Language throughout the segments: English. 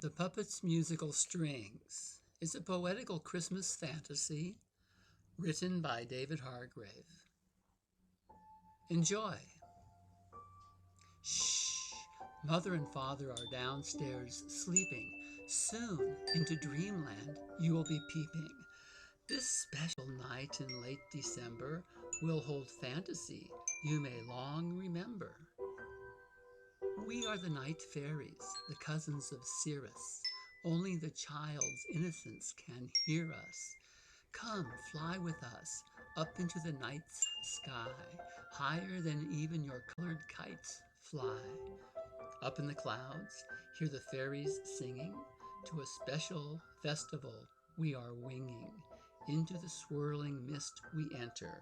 The Puppet's Musical Strings is a poetical Christmas fantasy written by David Hargrave. Enjoy! Shh! Mother and father are downstairs sleeping. Soon into dreamland you will be peeping. This special night in late December will hold fantasy you may long remember. We are the night fairies, the cousins of Cirrus. Only the child's innocence can hear us. Come, fly with us, up into the night's sky, higher than even your colored kites fly. Up in the clouds, hear the fairies singing. To a special festival we are winging. Into the swirling mist we enter.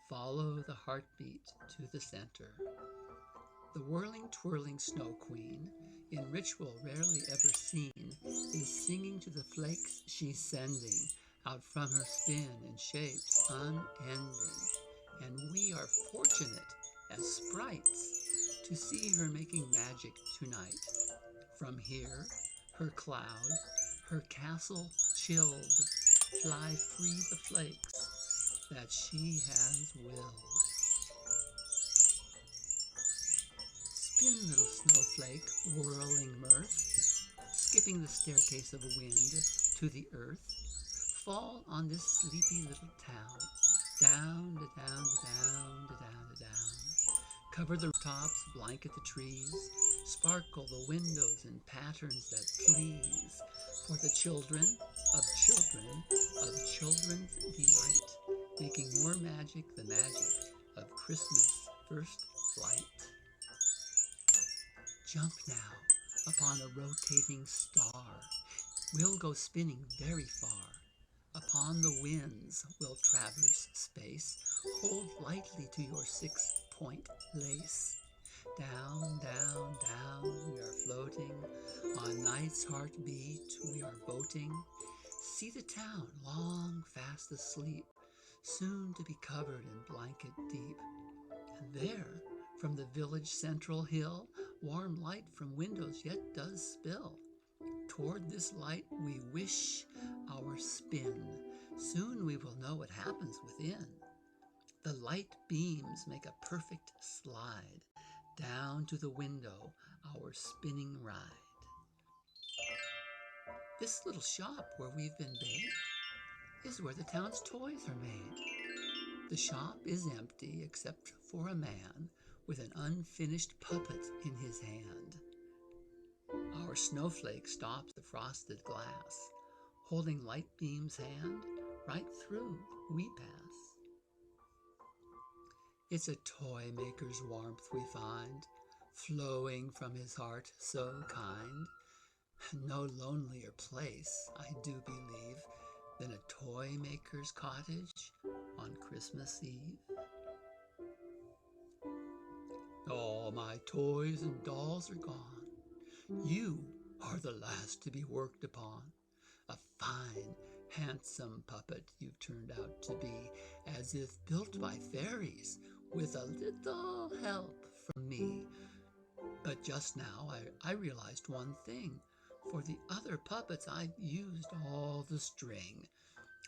Follow the heartbeat to the center. The whirling, twirling Snow Queen, in ritual rarely ever seen, is singing to the flakes she's sending out from her spin in shapes unending. And we are fortunate as sprites to see her making magic tonight. From here, her cloud, her castle chilled, fly free the flakes that she has willed. Spin, little snowflake, whirling mirth, skipping the staircase of wind to the earth. Fall on this sleepy little town, down to down to down to down to down. Cover the tops, blanket the trees, sparkle the windows in patterns that please. For the children of children of children's delight, making more magic the magic of Christmas first flight. Jump now upon a rotating star. We'll go spinning very far. Upon the winds we'll traverse space. Hold lightly to your 6-point lace. Down, down, down we are floating. On night's heartbeat we are boating. See the town long fast asleep, soon to be covered in blanket deep. And there, from the village central hill, warm light from windows yet does spill. Toward this light we wish our spin. Soon we will know what happens within. The light beams make a perfect slide down to the window, our spinning ride. This little shop where we've been bade is where the town's toys are made. The shop is empty except for a man with an unfinished puppet in his hand. Our snowflake stops the frosted glass. Holding light beam's hand, right through we pass. It's a toy maker's warmth we find, flowing from his heart so kind. No lonelier place, I do believe, than a toy maker's cottage on Christmas Eve. All my toys and dolls are gone. You are the last to be worked upon. A fine, handsome puppet you've turned out to be, as if built by fairies with a little help from me. But just now I realized one thing. For the other puppets I've used all the string.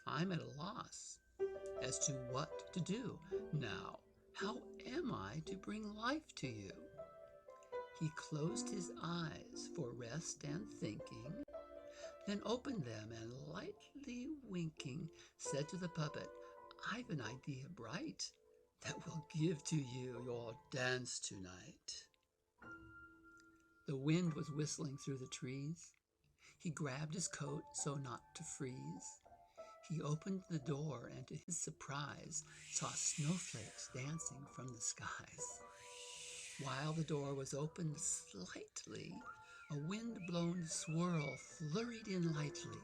I'm at a loss as to what to do. Now, how am I to bring life to you? He closed his eyes for rest and thinking, then opened them and lightly winking, said to the puppet, I've an idea bright that will give to you your dance tonight. The wind was whistling through the trees. He grabbed his coat so not to freeze. He opened the door and to his surprise saw snowflakes dancing from the skies. While the door was opened slightly, a wind-blown swirl flurried in lightly.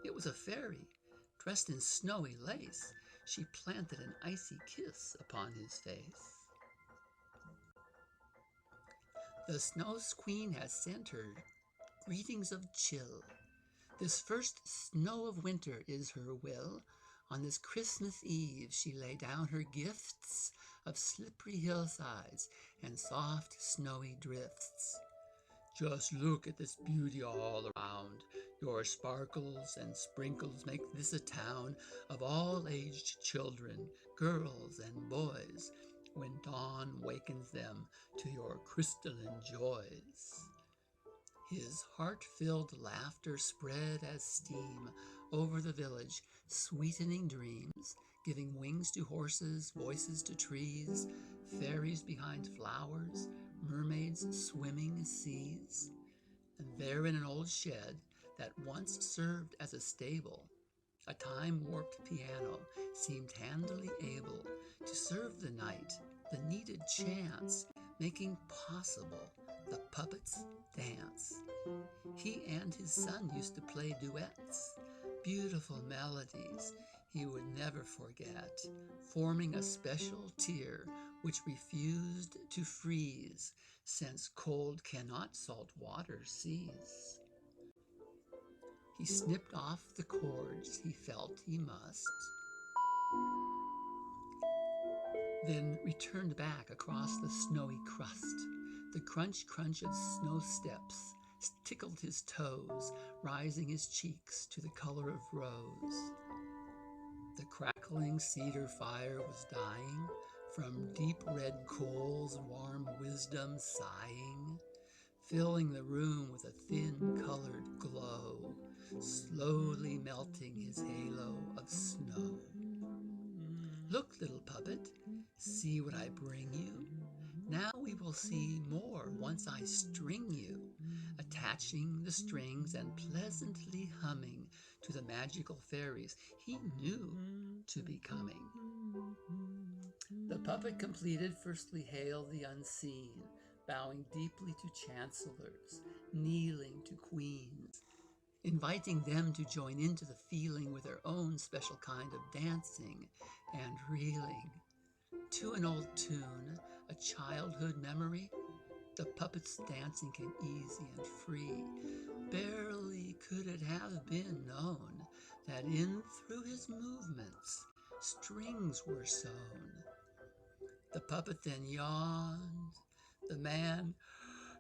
It was a fairy, dressed in snowy lace. She planted an icy kiss upon his face. The Snow Queen has sent her greetings of chill. This first snow of winter is her will. On this Christmas Eve she lay down her gifts of slippery hillsides and soft snowy drifts. Just look at this beauty all around. Your sparkles and sprinkles make this a town of all aged children, girls and boys, when dawn wakens them to your crystalline joys. His heart-filled laughter spread as steam over the village, sweetening dreams, giving wings to horses, voices to trees, fairies behind flowers, mermaids swimming seas. And there in an old shed that once served as a stable, a time-warped piano seemed handily able to serve the night the needed chance, making possible the puppet's dance. He and his son used to play duets, beautiful melodies he would never forget, forming a special tier which refused to freeze, since cold cannot salt water seize. He snipped off the cords he felt he must, then returned back across the snowy crust. The crunch of snow steps tickled his toes, rising his cheeks to the color of rose. The crackling cedar fire was dying, from deep red coals warm wisdom sighing, filling the room with a thin colored glow, slowly melting his halo of snow. Look, little puppet, see what I bring you. Now we will see more once I string you, attaching the strings and pleasantly humming to the magical fairies he knew to be coming. The puppet completed firstly hailed the unseen, bowing deeply to chancellors, kneeling to queens, inviting them to join into the feeling with their own special kind of dancing and reeling. To an old tune, a childhood memory, the puppet's dancing came easy and free. Barely could it have been known that in through his movements strings were sewn. The puppet then yawned, the man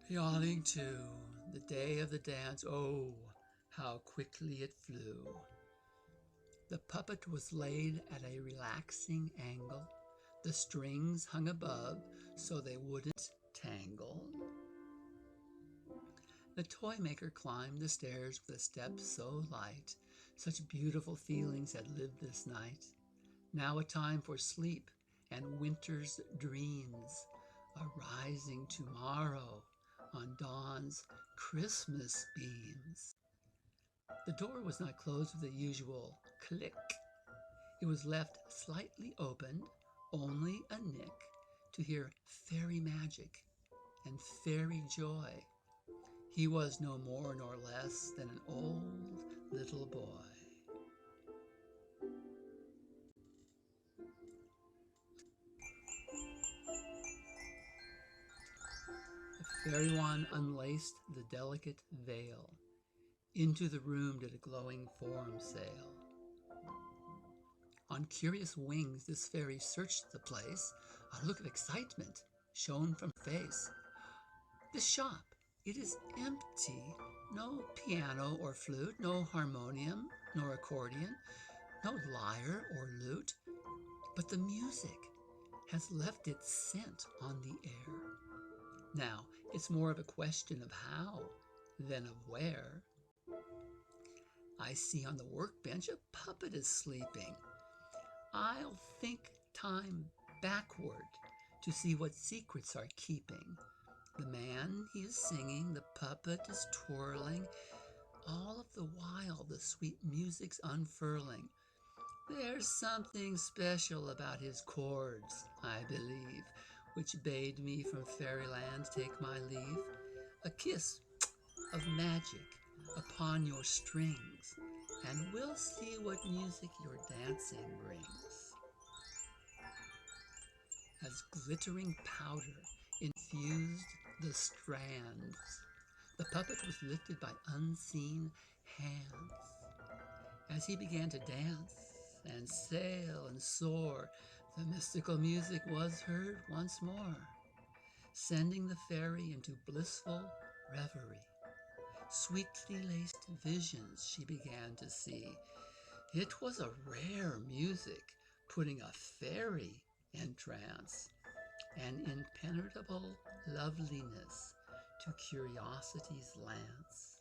yawning too. The day of the dance, oh, how quickly it flew. The puppet was laid at a relaxing angle. The strings hung above so they wouldn't tangle. The toymaker climbed the stairs with a step so light. Such beautiful feelings had lived this night. Now a time for sleep and winter's dreams, a rising tomorrow on dawn's Christmas beams. The door was not closed with the usual click. It was left slightly opened, only a nick, to hear fairy magic and fairy joy. He was no more nor less than an old little boy. The fairy wand unlaced the delicate veil. Into the room did a glowing form sail. On curious wings this fairy searched the place. A look of excitement shone from her face. This shop, it is empty. No piano or flute, no harmonium nor accordion, no lyre or lute. But the music has left its scent on the air. Now, it's more of a question of how than of where. I see on the workbench a puppet is sleeping. I'll think time backward to see what secrets are keeping. The man, he is singing, the puppet is twirling. All of the while the sweet music's unfurling. There's something special about his chords, I believe, which bade me from fairyland take my leave. A kiss of magic upon your strings, and we'll see what music your dancing brings. As glittering powder infused the strands, the puppet was lifted by unseen hands. As he began to dance and sail and soar, the mystical music was heard once more, sending the fairy into blissful reverie. Sweetly laced visions she began to see. It was a rare music, putting a fairy in trance, an impenetrable loveliness to curiosity's lance.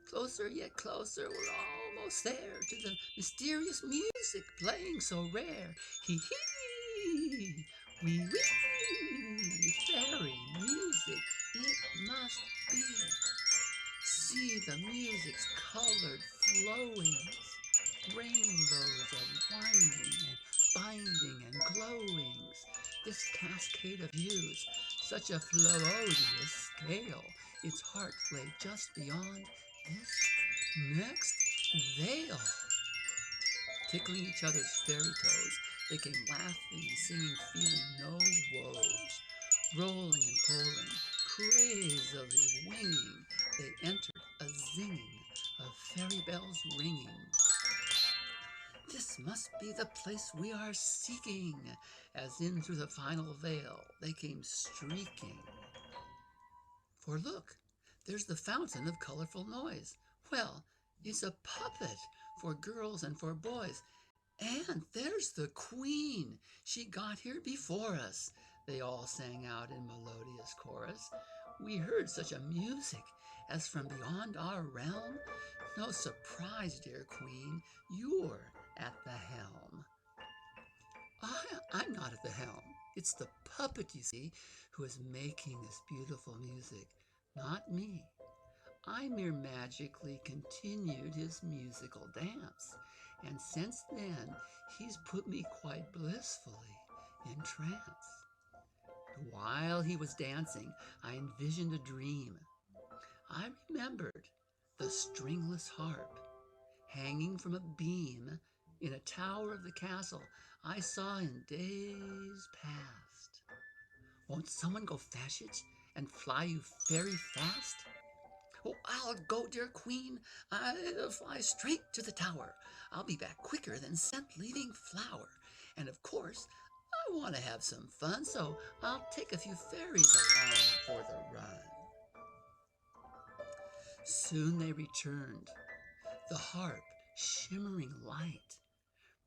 Closer yet closer, we're almost there to the mysterious music playing so rare. Hee hee, wee wee, fairy music it must be. See the music's colored flowings, rainbows of winding and binding and glowings. This cascade of hues, such a melodious scale, its heart lay just beyond this next veil. Tickling each other's fairy toes, they came laughing and singing, feeling no woes. Rolling and pulling, crazily winging, they entered a zinging of fairy bells ringing. This must be the place we are seeking, as in through the final veil they came streaking. For look, there's the fountain of colorful noise. Well, it's a puppet for girls and for boys. And there's the queen. She got here before us, they all sang out in melodious chorus. We heard such a music as from beyond our realm. No surprise, dear queen, you're at the helm. I'm not at the helm. It's the puppet, you see, who is making this beautiful music, not me. I mere magically continued his musical dance, and since then he's put me quite blissfully in trance. While he was dancing, I envisioned a dream. I remembered the stringless harp hanging from a beam in a tower of the castle I saw in days past. Won't someone go fetch it and fly you very fast? Oh, I'll go, dear queen. I'll fly straight to the tower. I'll be back quicker than scent leaving flower. And of course, I want to have some fun, so I'll take a few fairies along for the run. Soon they returned, the harp shimmering light,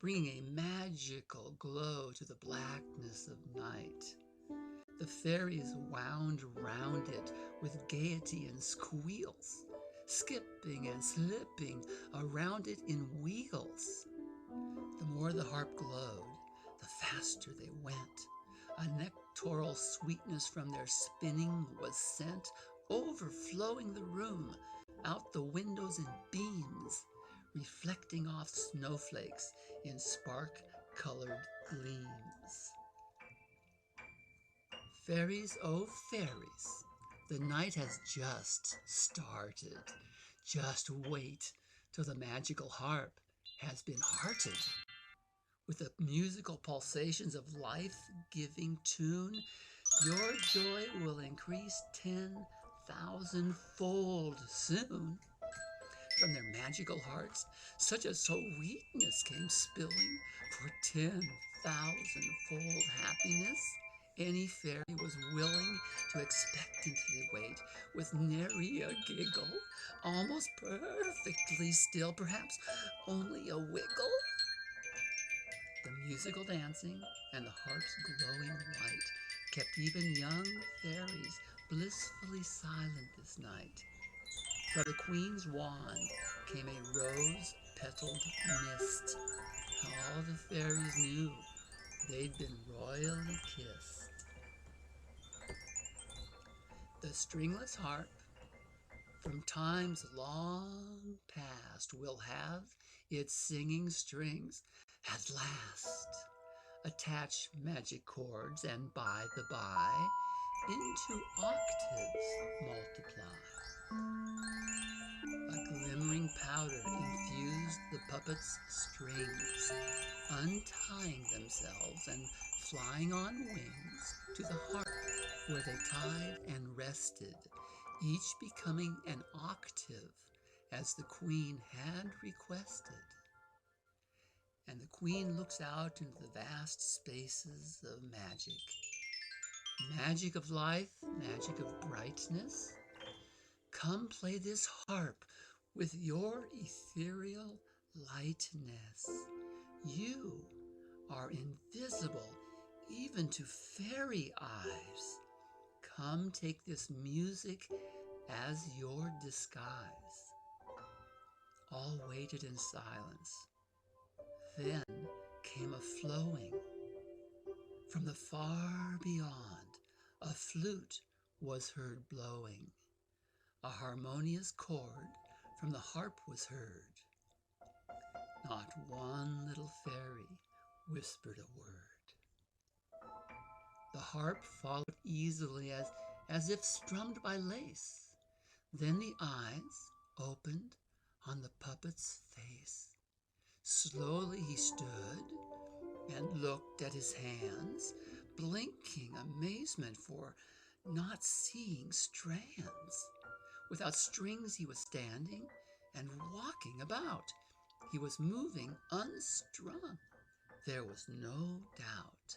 bringing a magical glow to the blackness of night. The fairies wound round it with gaiety and squeals, skipping and slipping around it in wheels. The more the harp glowed, the faster they went. A nectaral sweetness from their spinning was sent, overflowing the room, out the windows in beams, reflecting off snowflakes in spark-colored gleams. Fairies, oh fairies, the night has just started. Just wait till the magical harp has been hearted. With the musical pulsations of life-giving tune, your joy will increase 10,000-fold soon. From their magical hearts, such a sweetness came spilling for 10,000-fold happiness. Any fairy was willing to expectantly wait, with nary a giggle, almost perfectly still, perhaps only a wiggle. The musical dancing and the harp's glowing light kept even young fairies blissfully silent this night. From the queen's wand came a rose-petaled mist. All the fairies knew they'd been royally kissed. The stringless harp, from times long past, will have its singing strings at last attach magic chords, and by the by, into octaves multiply. A glimmering powder infused the puppet's strings, untying themselves and flying on wings to the harp, where they tied and rested, each becoming an octave as the queen had requested. And the queen looks out into the vast spaces of magic. Magic of life, magic of bright brightness? Come play this harp with your ethereal lightness. You are invisible even to fairy eyes. Come take this music as your disguise. All waited in silence. Then came a flowing. From the far beyond, a flute was heard blowing. A harmonious chord from the harp was heard. Not one little fairy whispered a word. The harp followed easily as if strummed by lace. Then the eyes opened on the puppet's face. Slowly he stood and looked at his hands, blinking amazement for not seeing strands. Without strings he was standing and walking about. He was moving unstrung. There was no doubt.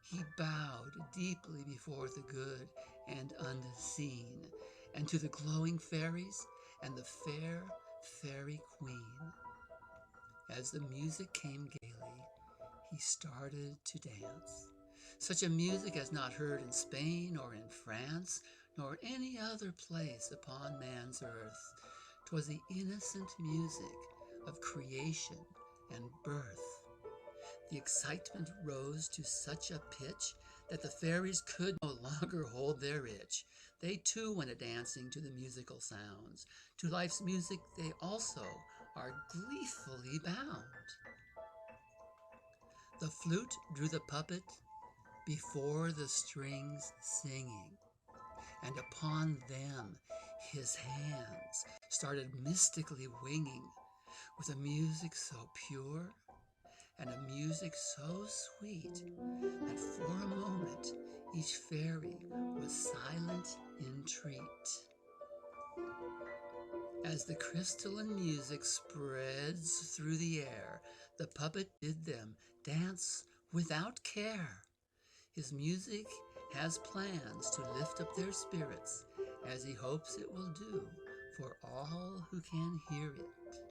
He bowed deeply before the good and unseen, and to the glowing fairies and the fair fairy queen. As the music came gaily, he started to dance. Such a music as not heard in Spain or in France, nor any other place upon man's earth. 'Twas the innocent music of creation and birth. The excitement rose to such a pitch that the fairies could no longer hold their itch. They too went a-dancing to the musical sounds. To life's music they also are gleefully bound. The flute drew the puppet before the strings singing, and upon them his hands started mystically winging, with a music so pure and a music so sweet that for a moment each fairy was silent in treat. As the crystalline music spreads through the air, the puppet bid them dance without care. His music has plans to lift up their spirits, as he hopes it will do for all who can hear it.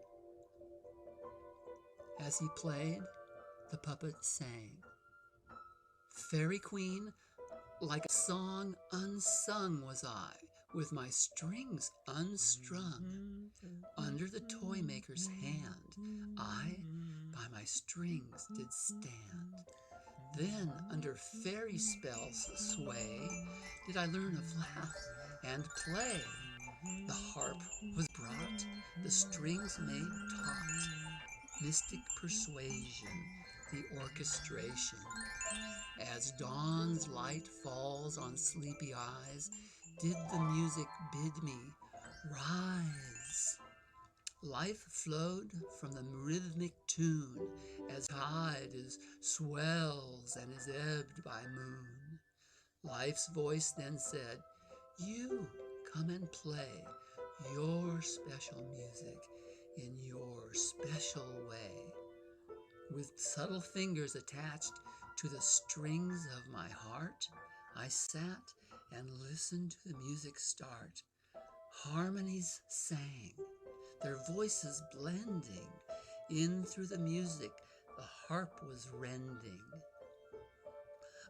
As he played, the puppet sang. Fairy queen, like a song unsung was I, with my strings unstrung. Under the toymaker's hand, I by my strings did stand. Then under fairy spells sway, did I learn of laugh and play. The harp was brought, the strings made taut, mystic persuasion, the orchestration. As dawn's light falls on sleepy eyes, did the music bid me rise. Life flowed from the rhythmic tune, as tide is swells and is ebbed by moon. Life's voice then said, you come and play your special music in your special way. With subtle fingers attached to the strings of my heart, I sat and listened to the music start. Harmonies sang, their voices blending. In through the music, the harp was rending.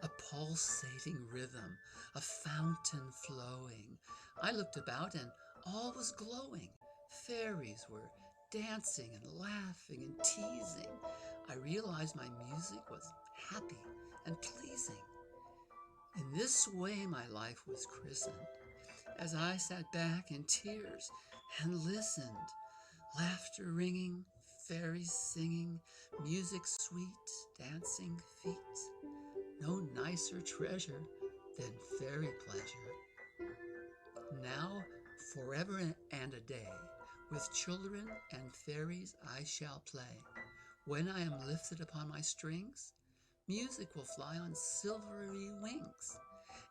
A pulsating rhythm, a fountain flowing. I looked about and all was glowing. Fairies were dancing and laughing and teasing. I realized my music was happy and pleasing. In this way my life was christened, as I sat back in tears and listened. Laughter ringing, fairies singing, music sweet, dancing feet. No nicer treasure than fairy pleasure. Now, forever and a day, with children and fairies I shall play. When I am lifted upon my strings, music will fly on silvery wings.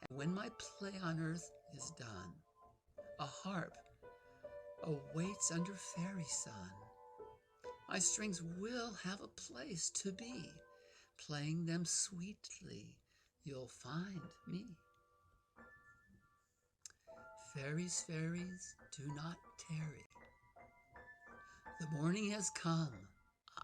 And when my play on earth is done, a harp awaits under fairy sun. My strings will have a place to be. Playing them sweetly, you'll find me. Fairies, fairies, do not tarry. The morning has come.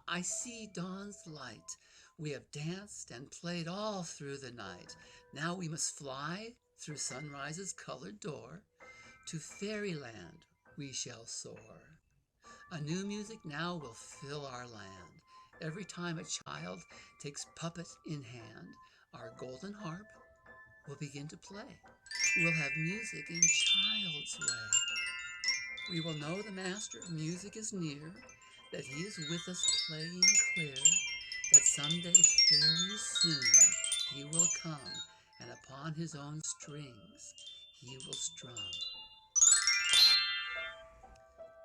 I see dawn's light. We have danced and played all through the night. Now we must fly through sunrise's colored door. To fairyland we shall soar. A new music now will fill our land. Every time a child takes puppet in hand, our golden harp will begin to play. We'll have music in child's way. We will know the master of music is near, that he is with us playing clear, that someday very soon he will come, and upon his own strings he will strum.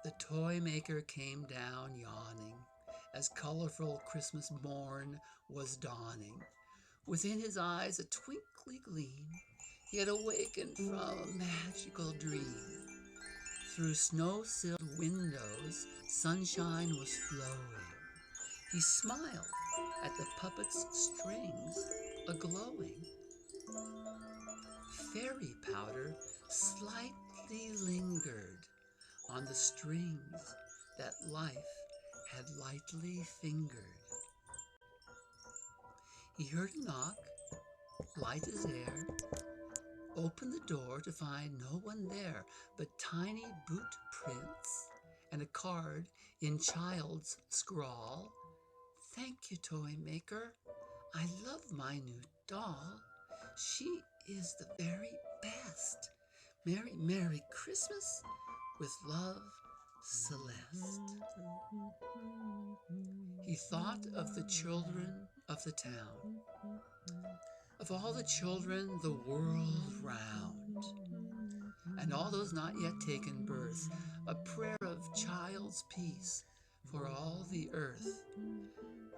The toymaker came down yawning, as colorful Christmas morn was dawning. Within his eyes a twinkly gleam, he had awakened from a magical dream. Through snow-sealed windows, sunshine was flowing. He smiled at the puppet's strings a-glowing. Fairy powder slightly lingered on the strings that life had lightly fingered. He heard a knock, light as air, opened the door to find no one there but tiny boot prints and a card in child's scrawl. Thank you, toymaker. I love my new doll. She is the very best. Merry, Merry Christmas with love, Celeste. He thought of the children of the town, of all the children the world round, and all those not yet taken birth, a prayer of child's peace for all the earth.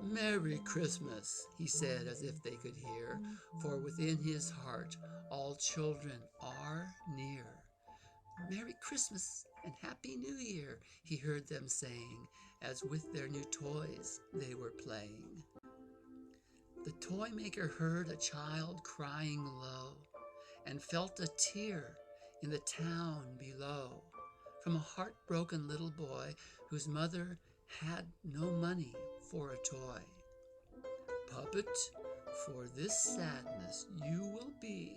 Merry Christmas, he said as if they could hear, for within his heart all children are near. Merry Christmas and Happy New Year, he heard them saying, as with their new toys they were playing. The toymaker heard a child crying low, and felt a tear in the town below, from a heartbroken little boy whose mother had no money for a toy. Puppet, for this sadness you will be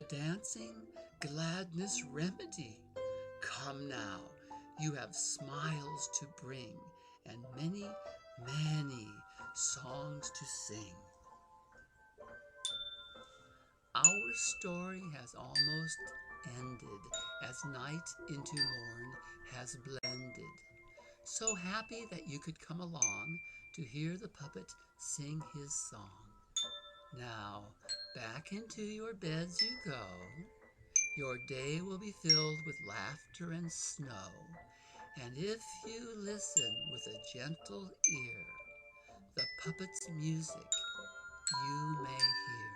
a dancing gladness remedy. Come now, you have smiles to bring, and many, many songs to sing. Our story has almost ended, as night into morn has blended. So happy that you could come along to hear the puppet sing his song. Now, back into your beds you go. Your day will be filled with laughter and snow. And if you listen with a gentle ear, the puppet's music you may hear.